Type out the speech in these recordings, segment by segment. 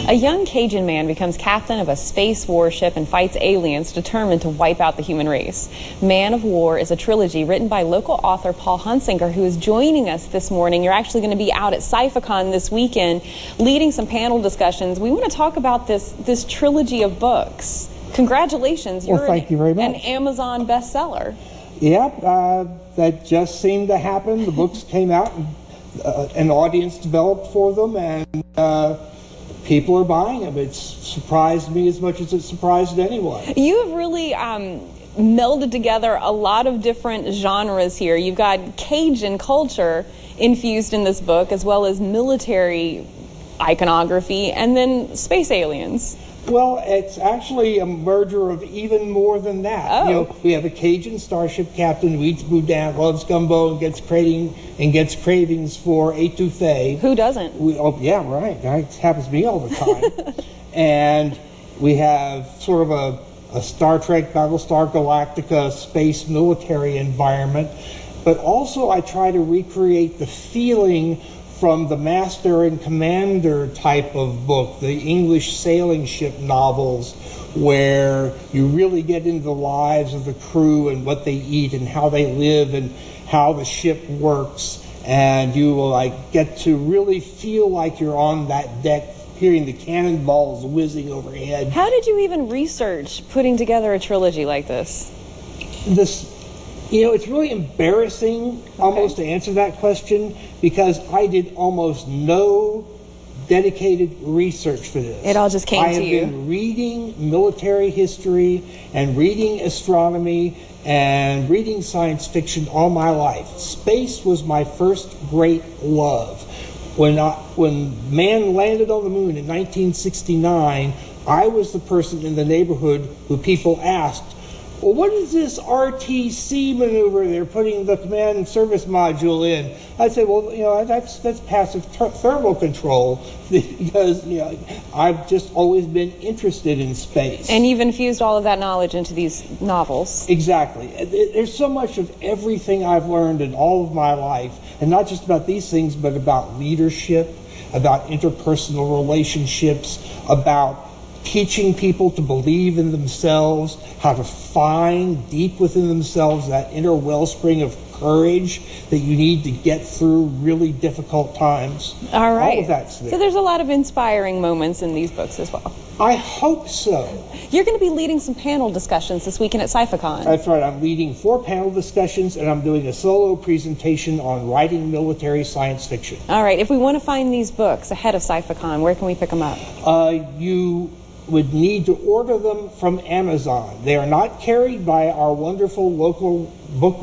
A young Cajun man becomes captain of a space warship and fights aliens determined to wipe out the human race. Man of War is a trilogy written by local author Paul Honsinger, who is joining us this morning. You're actually going to be out at SciFicon this weekend leading some panel discussions. We want to talk about this trilogy of books. Congratulations. Well, thank you very much. An Amazon bestseller. Yeah, that just seemed to happen. The books came out and an audience developed for them, and people are buying them. It's surprised me as much as it surprised anyone. You have really melded together a lot of different genres here. You've got Cajun culture infused in this book, as well as military iconography, and then space aliens. Well, it's actually a merger of even more than that. Oh. You know, we have a Cajun starship captain who eats boudin, loves gumbo, and gets cravings for etouffee. Who doesn't? Oh, yeah, right. It happens to me all the time. And we have sort of a Star Trek, Battlestar Galactica space military environment. But also I try to recreate the feeling from the Master and Commander type of book, the English sailing ship novels, where you really get into the lives of the crew and what they eat and how they live and how the ship works, and you will get to really feel like you're on that deck hearing the cannonballs whizzing overhead. How did you even research putting together a trilogy like this? You know, it's really embarrassing almost to answer that question, because I did almost no dedicated research for this. It all just came to you. I have been reading military history and reading astronomy and reading science fiction all my life. Space was my first great love. When man landed on the moon in 1969, I was the person in the neighborhood who people asked, well, what is this RTC maneuver they're putting the command and service module in? I'd say, well, you know, that's passive thermal control, because, you know, I've just always been interested in space. And you've infused all of that knowledge into these novels. Exactly. There's so much of everything I've learned in all of my life, and not just about these things, but about leadership, about interpersonal relationships, about teaching people to believe in themselves, how to find deep within themselves that inner wellspring of courage that you need to get through really difficult times. All right. All of that's there. So there's a lot of inspiring moments in these books as well. I hope so. You're going to be leading some panel discussions this weekend at SciFicon. That's right. I'm leading 4 panel discussions, and I'm doing a solo presentation on writing military science fiction. All right. If we want to find these books ahead of SciFicon, where can we pick them up? You would need to order them from Amazon. They are not carried by our wonderful local book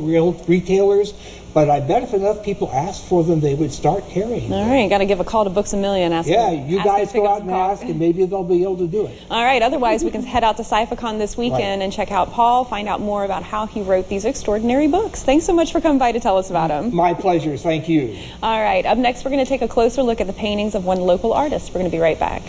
retailers, but I bet if enough people asked for them, they would start carrying them. All right, got to give a call to Books A Million. You guys go out and ask, and maybe they'll be able to do it. All right, otherwise we can head out to SciFicon this weekend and check out Paul, find out more about how he wrote these extraordinary books. Thanks so much for coming by to tell us about them. My pleasure, thank you. All right, up next we're going to take a closer look at the paintings of one local artist. We're going to be right back.